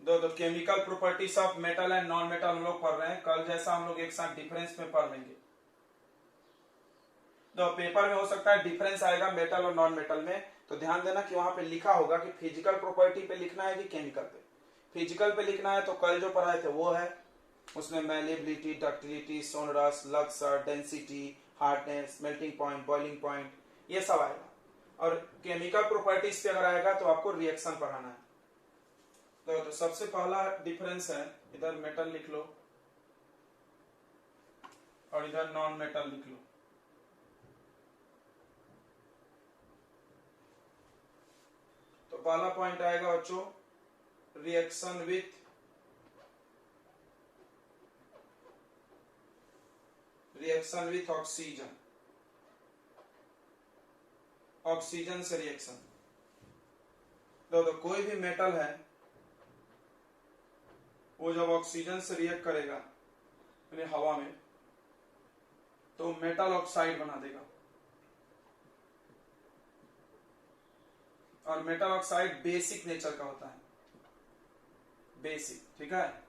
दो chemical properties of metal and non metal हम लोग पढ़ रहे हैं। कल जैसा हम लोग एक साथ डिफरेंस में पढ़ लेंगे। तो पेपर में हो सकता है डिफरेंस आएगा मेटल और नॉन मेटल में, तो ध्यान देना कि वहां पे लिखा होगा कि फिजिकल प्रॉपर्टी पे लिखना है कि केमिकल पे। फिजिकल पे लिखना है तो कल जो पढ़ाए थे वो है, उसमें malleability, ductility, sonorous, Laksar, density, hardness, melting point, boiling point, ये सब आएगा। और केमिकल प्रॉपर्टीज पे अगर आएगा तो आपको रिएक्शन पढ़ाना है। तो सबसे पहला डिफरेंस है, इधर मेटल लिख लो और इधर नॉन मेटल लिख लो। तो पहला पॉइंट आएगा बच्चों रिएक्शन विथ ऑक्सीजन, ऑक्सीजन से रिएक्शन। तो कोई भी मेटल है वो जब ऑक्सीजन से रिएक्ट करेगा यानी हवा में, तो मेटल ऑक्साइड बना देगा। और मेटल ऑक्साइड बेसिक नेचर का होता है, बेसिक, ठीक है,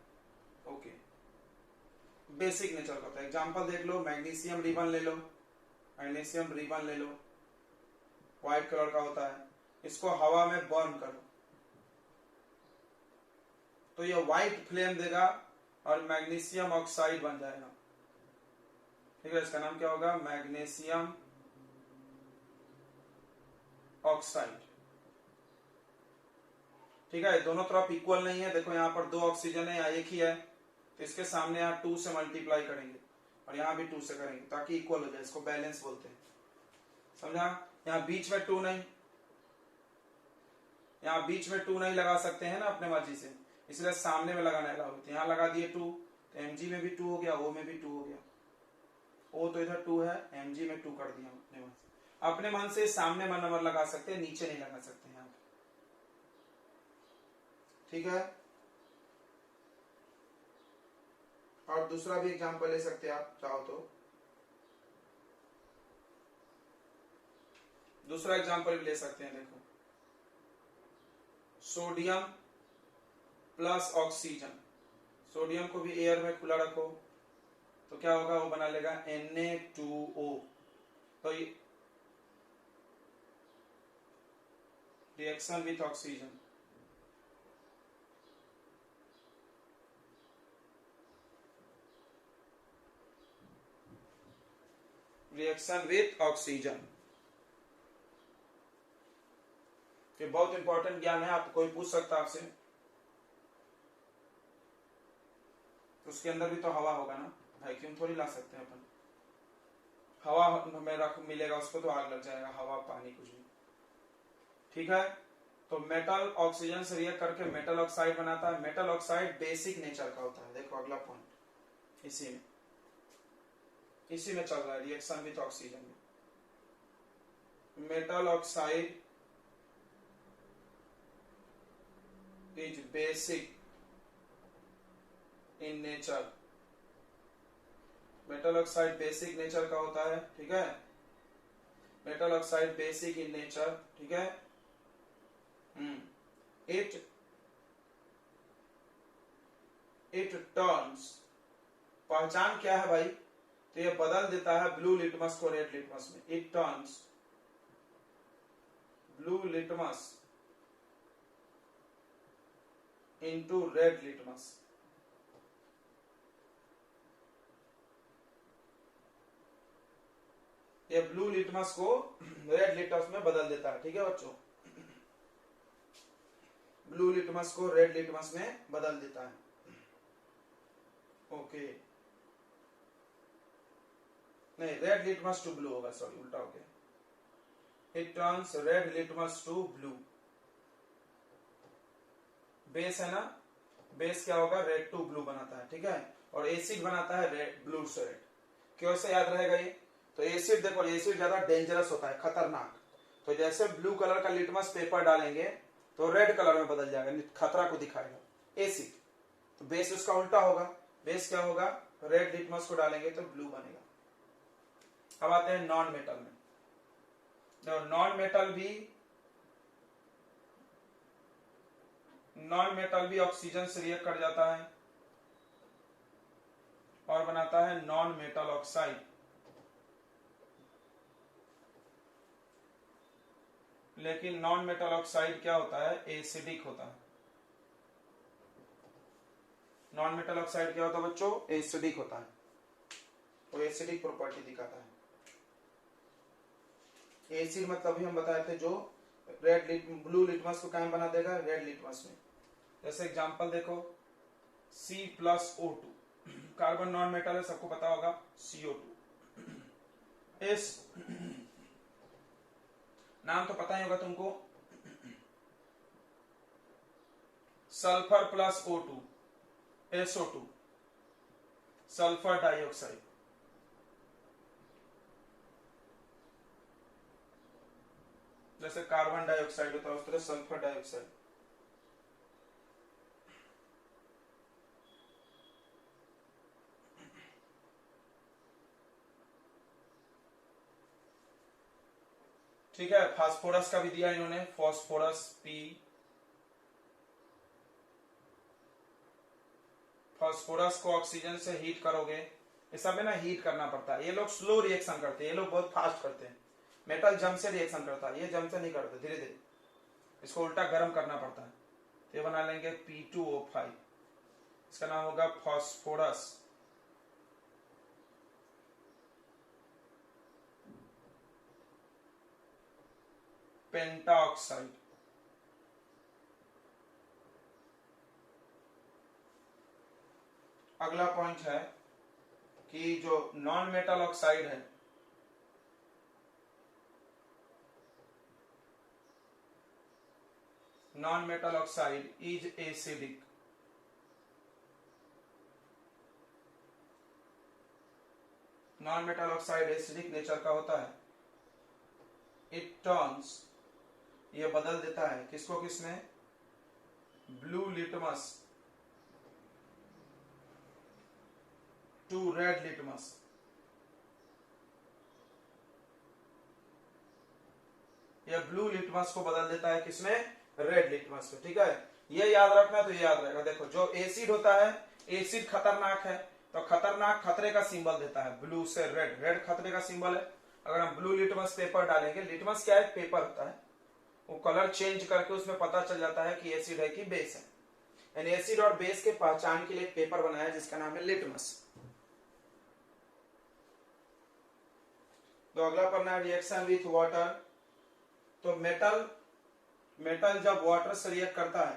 ओके, बेसिक नेचर का होता है। एग्जांपल देख लो, मैग्नीशियम रिबन ले लो, मैग्नीशियम रिबन ले लो, व्हाइट कलर का होता है, इसको हवा में बर्न करो तो ये व्हाइट फ्लेम देगा और मैग्नीशियम ऑक्साइड बन जाएगा, ठीक है। इसका नाम क्या होगा, मैग्नीशियम ऑक्साइड, ठीक है। दोनों तरफ इक्वल नहीं है, देखो यहाँ पर 2 ऑक्सीजन है, यहाँ एक ही है, तो इसके सामने यहाँ 2 से मल्टीप्लाई करेंगे और यहाँ भी 2 से करेंगे ताकि इक्वल हो जाए, इसको बैलेंस बोलते हैं, समझा। यहाँ बीच में 2 नहीं, यहाँ बीच में 2 नहीं लगा सकते हैं ना अपने मर्जी से, इसलिए सामने में लगाना अलाउ होता है। यहाँ लगा दिए 2, तो Mg में भी 2 हो गया, O में भी 2 हो गया, O तो इधर 2 है, Mg में 2 कर दिया अपने मन से। अपने मन से सामने में नंबर लगा सकते हैं, नीचे नहीं लगा सकते यहाँ, ठीक है। और दूसरा भी एग्जांपल ले सकते हैं आप चाहो तो, दूसरा एग्जांपल भी ले सकते हैं। देखो सोडियम प्लस ऑक्सीजन, सोडियम को भी एयर में खुला रखो तो क्या होगा, वो बना लेगा Na2O। तो ये reaction with oxygen, reaction with oxygen, ये बहुत इंपॉर्टेंट ज्ञान है, आप कोई पूछ सकता है आपसे। तो उसके अंदर भी तो हवा होगा ना, वैक्यूम थोड़ी ला सकते हैं अपन, हवा में रख मिलेगा उसको तो आग लग जाएगा, हवा पानी कुछ भी, ठीक है। तो मेटल ऑक्सीजन से रिएक्ट करके मेटल ऑक्साइड बनाता है। मेटल ऑक्साइड बेसिक नेचर का होता है। देखो अगला पॉइंट इसी में चल रहा है, रिएक्शन विथ ऑक्सीजन में। Metal oxide is basic in nature, metal oxide basic nature का होता है, ठीक है। Metal oxide basic in nature, ठीक है। इट टर्न्स, पहचान क्या है भाई, तो ये बदल देता है ब्लू लिटमस को रेड लिटमस में। It turns blue litmus into red litmus, ये ब्लू लिटमस को रेड लिटमस में बदल देता है, ठीक है बच्चों। ब्लू लिटमस को रेड लिटमस में बदल देता है, ओके। नहीं, रेड लिटमस टू ब्लू होगा, सॉरी उल्टा हो गया। It turns red litmus to blue, base है ना, बेस क्या होगा, रेड टू ब्लू बनाता है, ठीक है। और एसिड बनाता है रेड, ब्लू से रेड। कैसे याद रहेगा ये, तो एसिड देखो, एसिड ज्यादा डेंजरस होता है, खतरनाक। तो जैसे ब्लू कलर का लिटमस पेपर डालेंगे तो रेड कलर में बदल जाएगा, खतरा को दिखाएगा एसिड। तो बेस उसका उल्टा होगा, बेस क्या होगा, रेड लिटमस को डालेंगे तो ब्लू बनेगा। अब आते हैं नॉन मेटल में। नॉन मेटल भी नॉन मेटल भी ऑक्सीजन से रिएक्ट कर जाता है और बनाता है नॉन मेटल ऑक्साइड। लेकिन नॉन मेटल ऑक्साइड क्या होता है, एसिडिक होता है। नॉन मेटल ऑक्साइड क्या होता है बच्चों, एसिडिक होता है, तो एसिडिक प्रॉपर्टी दिखाता है। एसिड मतलब भी हम बताए थे जो ब्लू लिटमस को क्या बना देगा, रेड लिटमस में। जैसे एग्जांपल देखो C+O2, कार्बन नॉन मेटल है, सबको पता होगा CO2। इस नाम तो पता ही होगा तुमको, sulphur plus O2 SO2, sulphur dioxide. जैसे कार्बन डाइऑक्साइड होता है उस तरह सल्फर डाइऑक्साइड। ठीक है, फास्फोरस का भी दिया इन्होंने, फास्फोरस P, फास्फोरस को ऑक्सीजन से हीट करोगे, ये सब में ना हीट करना पड़ता है। ये लोग स्लो रिएक्शन करते हैं, ये लोग बहुत फास्ट करते हैं। मेटल जम से रिएक्शन करता है, ये जम से नहीं करते, धीरे धीरे इसको उल्टा गर्म करना पड़ता है। तो ये बना लेंगे P2O5, इसका नाम होगा फास्फोरस। पेंटाऑक्साइड। अगला पॉइंट है कि जो नॉन मेटल ऑक्साइड है, non metal oxide is acidic. Non metal oxide acidic nature का होता है। इट टर्न्स, ये बदल देता है किसको किसमें, blue litmus to red litmus. यह ब्लू लिटमस को बदल देता है किसमें, रेड लिटमस में। ठीक है, ये याद रखना, तो ये याद रहेगा। देखो जो एसिड होता है, एसिड खतरनाक है, तो खतरनाक खतरे का सिंबल देता है, ब्लू से रेड, रेड खतरे का सिंबल है। अगर हम ब्लू लिटमस पेपर डालेंगे, लिटमस क्या है, पेपर होता है, वो कलर चेंज करके उसमें पता चल जाता है कि एसिड है कि बेस है। यानी एसिड और बेस के पहचान के लिए एक पेपर बनाया जिसका नाम है लिटमस। तो अगला पढ़ना है रिएक्शन विथ वाटर। तो मेटल जब वाटर से रिएक्ट करता है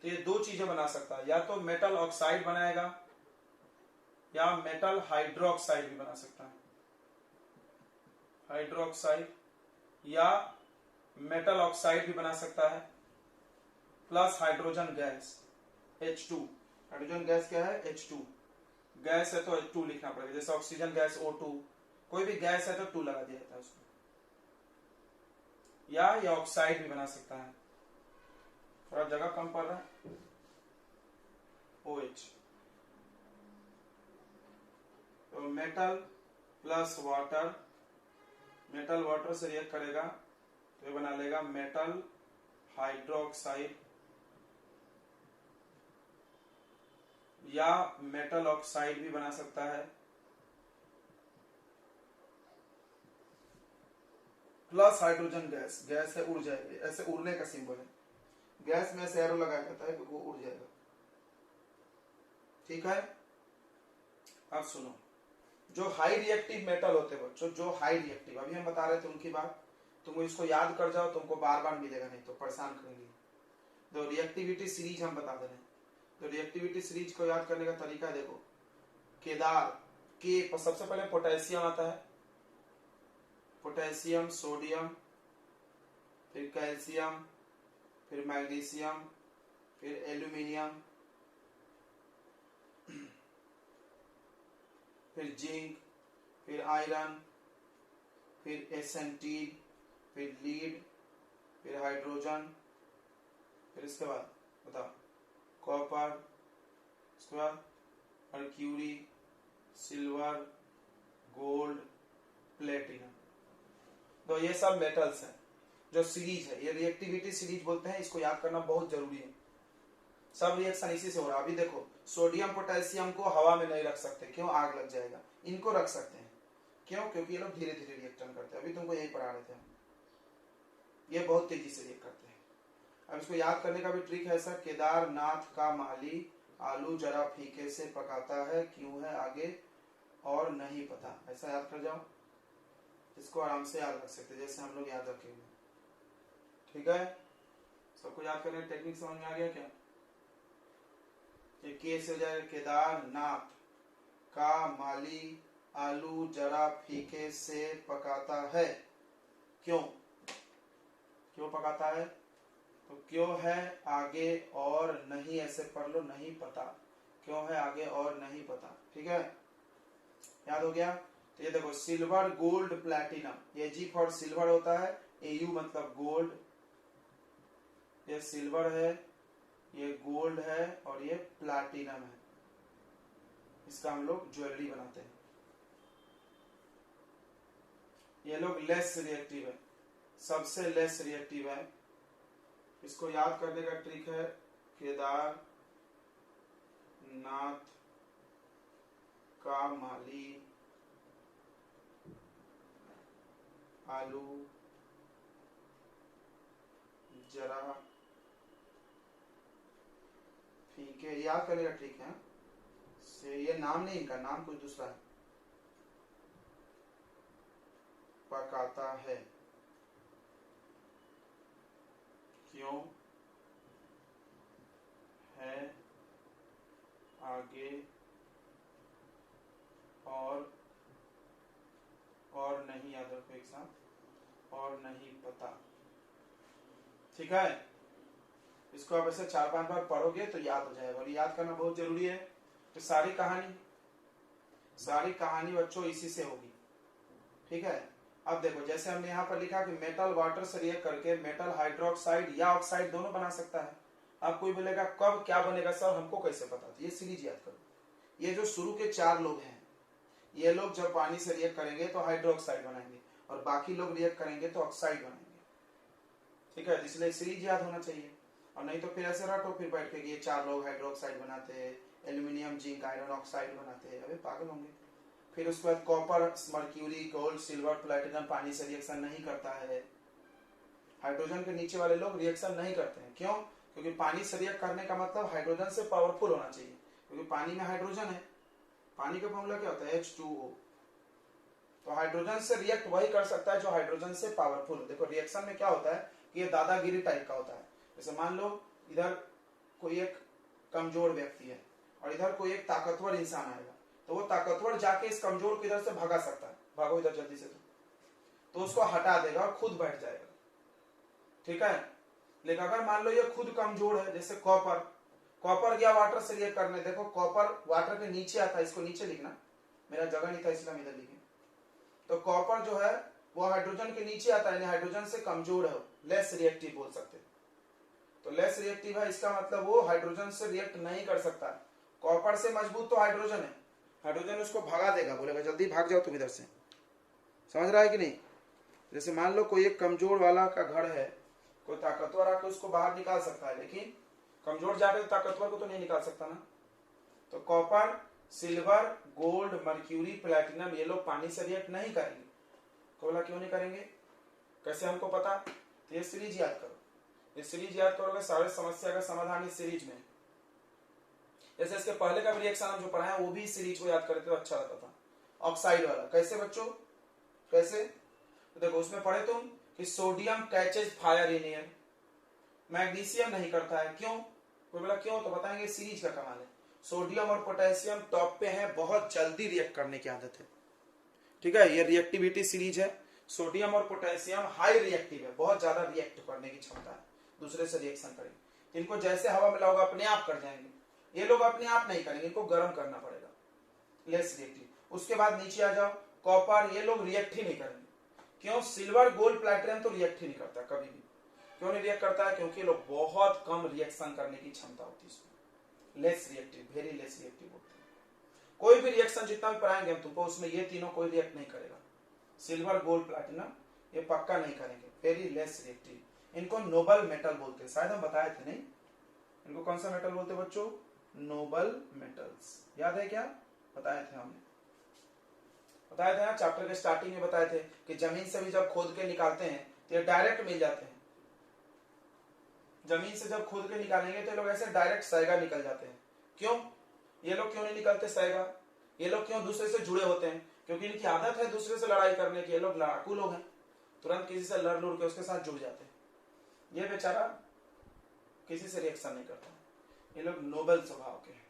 तो ये दो चीजें बना सकता है, या तो मेटल ऑक्साइड बनाएगा या मेटल हाइड्रोक्साइड भी बना सकता है। हाइड्रोक्साइड या मेटल ऑक्साइड भी बना सकता है, plus hydrogen gas H2। Hydrogen gas क्या है, H2 गैस है तो H2 लिखना पड़ेगा। जैसे ऑक्सीजन गैस O2, कोई भी गैस है तो 2 लगा दिया जाता है उसमें। या ये ऑक्साइड भी बना सकता है, थोड़ा जगह कम पड़ रहा है, OH। तो metal plus water, metal water से रिएक्ट करेगा तो ये बना लेगा मेटल हाइड्रोक्साइड या मेटल ऑक्साइड भी बना सकता है, प्लस हाइड्रोजन गैस। गैस है, उड़ जाएगी, ऐसे उड़ने का सिंबल है, गैस में से एरो लगाया जाता है कि वो उड़ जाएगा। ठीक है, अब सुनो, जो हाई रिएक्टिव मेटल होते हैं बच्चों, जो हाई रिएक्टिव, अभी हम बता रहे थे उनकी बात, तुम इसको याद कर जाओ, तुमको बार बार मिलेगा, नहीं तो परेशान करेंगे। तो रिएक्टिविटी सीरीज हम बता दे रहे हैं। तो रिएक्टिविटी सीरीज को याद करने का तरीका देखो, केदार के सबसे पहले पोटेशियम आता है, पोटेशियम, सोडियम, फिर कैल्शियम, फिर मैग्नीशियम, फिर एल्यूमिनियम, फिर जिंक, फिर आयरन, फिर एसेंटीन, फिर लीड, फिर हाइड्रोजन, फिर इसके बाद बताओ कॉपर, इसके बाद मर्क्यूरी, सिल्वर, गोल्ड, प्लेटिनम। तो ये सब मेटल्स हैं जो सीरीज है, ये रिएक्टिविटी सीरीज बोलते हैं, इसको याद करना बहुत जरूरी है। सब रिएक्शन इसी से हो रहा है। अभी देखो सोडियम पोटेशियम को हवा में नहीं रख सकते, क्यों? आग लग जाएगा। इनको रख सकते हैं, क्यों? क्योंकि ये लोग धीरे धीरे रिएक्शन करते हैं। अभी तुमको यही पढ़ा रहे थे, ये बहुत तेजी से रिएक्ट करते हैं। अब इसको याद करने का भी ट्रिक है सर। केदारनाथ का माली आलू जरा फीके से पकाता है, क्यों है आगे और नहीं पता। ऐसा याद कर जाओ, इसको आराम से याद रख सकते जैसे हम लोग याद रखेंगे। ठीक है, सबको याद करने की टेक्निक समझ में आ गया क्या? के से हो जाएगा केदारनाथ का माली आलू जरा फीके से पकाता है, क्यों? क्यों पकाता है? तो क्यों है आगे और नहीं, ऐसे पढ़ लो, नहीं पता। क्यों है आगे और नहीं पता। ठीक है, याद हो गया? तो ये देखो सिल्वर गोल्ड प्लैटिनम, ये जी फॉर सिल्वर होता है, एयू मतलब गोल्ड, ये सिल्वर है, ये गोल्ड है और ये प्लैटिनम है। इसका हम लोग ज्वेलरी बनाते हैं। ये लोग लेस रिएक्टिव है, सबसे लेस रिएक्टिव है। इसको याद करने का ट्रिक है केदारनाथ का माली आलू जरा फीके, याद करने का ट्रिक है से, ये नाम नहीं, इनका नाम कुछ दूसरा है। पकाता है, क्यों है आगे और नहीं, याद रखो एक साथ, और नहीं पता। ठीक है, इसको आप ऐसे 4-5 बार पढ़ोगे तो याद हो जाएगा, और याद करना बहुत जरूरी है। तो सारी कहानी बच्चों इसी से होगी। ठीक है, अब देखो जैसे हमने यहाँ पर लिखा कि मेटल वाटर से रिएक्ट करके मेटल हाइड्रोक्साइड या ऑक्साइड दोनों बना सकता है। अब कोई बोलेगा कब क्या बनेगा सर, हमको कैसे पता? तो ये सीरीज याद करो। ये जो शुरू के 4 लोग हैं, ये लोग जब पानी से रिएक्ट करेंगे तो हाइड्रोक्साइड बनाएंगे, और बाकी लोग रिएक्ट करेंगे तो ऑक्साइड बनाएंगे। ठीक है, इसलिए सीरीज याद होना चाहिए, और नहीं तो फिर ऐसे रटो फिर बैठ के ये 4 लोग हाइड्रोक्साइड बनाते, एल्यूमिनियम जिंक आयरन ऑक्साइड बनाते, अबे पागल होंगे। फिर उसके बाद copper mercury gold silver platinum पानी से रिएक्शन नहीं करता है। हाइड्रोजन के नीचे वाले लोग रिएक्शन नहीं करते हैं, क्यों? क्योंकि पानी से रिएक्ट करने का मतलब हाइड्रोजन से पावरफुल होना चाहिए, क्योंकि पानी में हाइड्रोजन है। पानी का फॉर्मूला क्या होता है? H2O। तो हाइड्रोजन से रिएक्ट वही कर सकता है जो हाइड्रोजन से पावरफुल। देखो रिएक्शन में क्या होता है कि ये दादागिरी टाइप का होता है। जैसे मान लो इधर कोई एक कमजोर व्यक्ति है और इधर कोई एक ताकतवर इंसान आएगा, तो वो ताकतवर जाके इस कमजोर को इधर से भगा सकता है, भागो इधर जल्दी से, तो उसको हटा देगा और खुद बैठ जाएगा। ठीक है, लेकिन अगर मान लो ये खुद कमजोर है, जैसे कॉपर गया वाटर से रिएक्ट करने, देखो कॉपर वाटर के नीचे आता है, इसको नीचे लिखना, मेरा जगह नहीं था इसलिए हम इधर लिखे। तो कॉपर जो है वो हाइड्रोजन के नीचे आता है, यानी हाइड्रोजन से कमजोर है, लेस रिएक्टिव बोल सकते हैं। तो लेस रिएक्टिव है, इसका मतलब वो हाइड्रोजन से रिएक्ट नहीं कर सकता। कॉपर से मजबूत तो हाइड्रोजन है, हाइड्रोजन उसको भगा देगा, बोलेगा जल्दी भाग जाओ तुम इधर से। समझ रहा है कि नहीं? जैसे मान लो कोई एक कमजोर वाला का घर है, कोई ताकतवर आकर उसको बाहर निकाल सकता है, लेकिन कमजोर जाकर ताकतवर को तो नहीं निकाल सकता ना। तो copper silver gold mercury platinum ये लोग पानी से रिएक्ट नहीं करेंगे। बोला क्यों नहीं करेंगे, कैसे हमको पता? तो ये सीरीज याद करो, ये सीरीज याद करोगे सारे समस्या का समाधान इस सीरीज में। जैसे इसके पहले का भी रिएक्शन हम जो पढ़ाया वो भी सीरीज को याद करते तो अच्छा रहता था। ऑक्साइड वाला कैसे बच्चों, कैसे? तो देखो उसमें पढ़े तुम कि sodium catches fire in air, magnesium नहीं करता है, क्यों? कोई बोला क्यों, तो बताएंगे सीरीज का कमाल है। सोडियम और पोटेशियम टॉप पे है, बहुत जल्दी रिएक्ट करने की आदत है। ठीक है, ये रिएक्टिविटी सीरीज है। सोडियम और पोटेशियम हाई रिएक्टिव है, बहुत ज्यादा रिएक्ट करने की क्षमता है, दूसरे से रिएक्शन करेंगे। इनको जैसे हवा मिलाओगे अपने आप कर जाएंगे, ये लोग अपने आप नहीं करेंगे, इनको गर्म करना पड़ेगा, लेस रिएक्टिव। उसके बाद नीचे आ जाओ, कॉपर, ये लोग रिएक्ट ही नहीं करेंगे, क्यों? सिल्वर गोल्ड प्लैटिनम तो रिएक्ट ही नहीं करता कभी भी। क्यों नहीं रिएक्ट करता है? क्योंकि लोग बहुत कम रिएक्शन करने की क्षमता होती है इसमें, less reactive, very less reactive होते हैं। कोई भी रिएक्शन जितना भी पढ़ाएंगे हम तुमको, उसमें ये तीनों कोई रिएक्ट नहीं करेगा। सिल्वर गोल्ड प्लैटिनम ये पक्का नहीं करेंगे, वेरी लेस रिएक्टिव। इनको नोबल मेटल बोलते हैं, शायद हम बताए थे नहीं। इनको कौन सा मेटल बोलते हैं बच्चों? Noble metals. याद है क्या? बताए थे हमने, बताया था ना चैप्टर के स्टार्टिंग में, बताए थे कि जमीन से भी जब खोद के निकालते हैं तो ये डायरेक्ट मिल जाते हैं। जमीन से जब खोद के निकालेंगे तो ये लोग ऐसे डायरेक्ट सैगा निकल जाते हैं। क्यों? ये लोग क्यों नहीं निकलते सैगा? ये लोग क्यों दूसरे से जुड़े होते हैं? क्योंकि इनकी आदत है दूसरे से लड़ाई करने की। ये लोग लड़ाकू लोग हैं, तुरंत किसी से लड़ लुड़ के उसके साथ जुड़ जाते हैं। ये बेचारा किसी से रिएक्शन नहीं करता। ये लोग नोबल स्वभाव के हैं,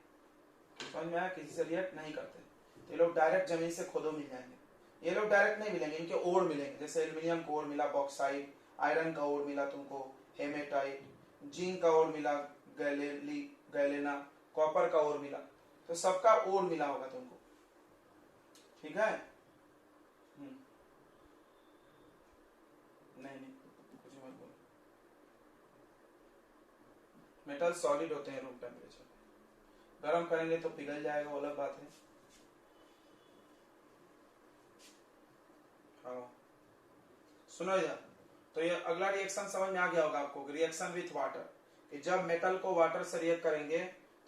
समझ में आया? किसी से रिएक्ट नहीं करते। तो ये लोग डायरेक्ट जमीन से खोदो मिल जाएंगे। ये लोग डायरेक्ट नहीं मिलेंगे, इनके ओर मिलेंगे। जैसे एल्यूमिनियम का ओर मिला बॉक्साइट, आयरन का ओर मिला तुमको हेमेटाइट, जिंक का ओर मिला गैलेना, कॉपर का ओर मिला, तो सबका ओर मिला होगा तुमको। ठीक है? नहीं कुछ मत बोलो। मेटल सॉलिड होते हैं रूम टेम्परेचर, गर्म करेंगे तो पिघल जाएगा, वो अलग बात है। हाँ सुनो यार, तो ये अगला रिएक्शन समझ में आ गया होगा आपको, रिएक्शन विथ वाटर, कि जब मेटल को वाटर से रिएक्ट करेंगे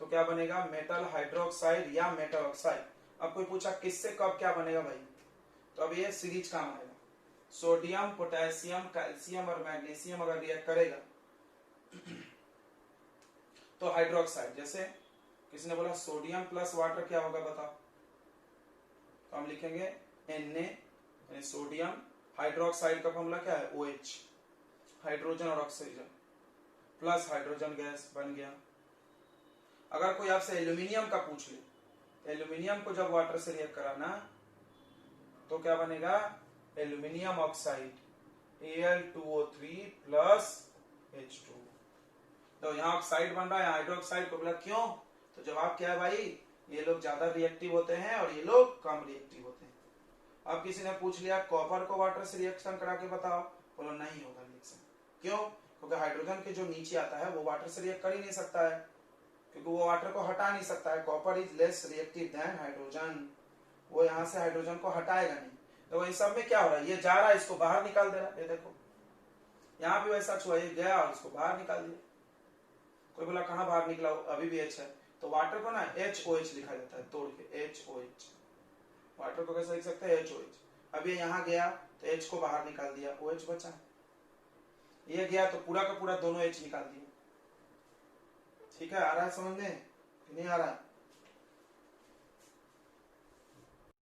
तो क्या बनेगा? मेटल हाइड्रोक्साइड या मेटल ऑक्साइड। अब कोई पूछा किससे कब क्या बनेगा भाई, तो अब ये सीरीज काम आएगा। सोडियम, पोटेशियम, कैल्शियम और मैग्नीशियम अगर रिएक्ट करेगा तो हाइड्रोक्साइड, जैसे किसी ने बोला सोडियम प्लस वाटर क्या होगा बताओ, तो हम लिखेंगे Na, सोडियम, हाइड्रोक्साइड का फॉर्मूला क्या है? OH, हाइड्रोजन और ऑक्सीजन प्लस हाइड्रोजन गैस बन गया। अगर कोई आपसे एल्यूमिनियम का पूछ ले, एल्यूमिनियम को जब वाटर से रिएक्ट कराना तो क्या बनेगा? Aluminium oxide Al2O3 plus H2। तो यहाँ ऑक्साइड बन रहा है, हाइड्रोक्साइड को बोला क्यों? तो जवाब क्या है भाई? ये लोग ज्यादा रिएक्टिव होते हैं और ये लोग कम रिएक्टिव होते हैं। अब किसी ने पूछ लिया कॉपर को वाटर से रिएक्शन करा के बताओ, बोलो नहीं होगा रिएक्शन। क्यों? क्योंकि हाइड्रोजन के जो नीचे आता है वो वाटर से रिएक्ट कर ही नहीं सकता है, क्योंकि वो वाटर को हटा नहीं सकता है। Copper is less reactive than hydrogen, वो यहाँ से हाइड्रोजन को हटाएगा नहीं। तो इन सब में क्या हो रहा है? ये जा रहा है, इसको बाहर निकाल दे रहा है। ये देखो यहाँ भी वैसा छुआ, ये गया और इसको बाहर निकाल दिया। कोई बोला कहाँ बाहर निकला? अभी भी H है, तो वाटर को ना HOH लिखा जाता है तोड़ के, HOH। वाटर को कैसे लिख सकते हैं? HOH। अब ये यहाँ गया तो H को बाहर निकाल दिया, OH बचा। ये गया तो पूरा का पूरा दोनों H निकाल दिया। ठीक है? आ रहा है समझ में कि नहीं आ रहा है?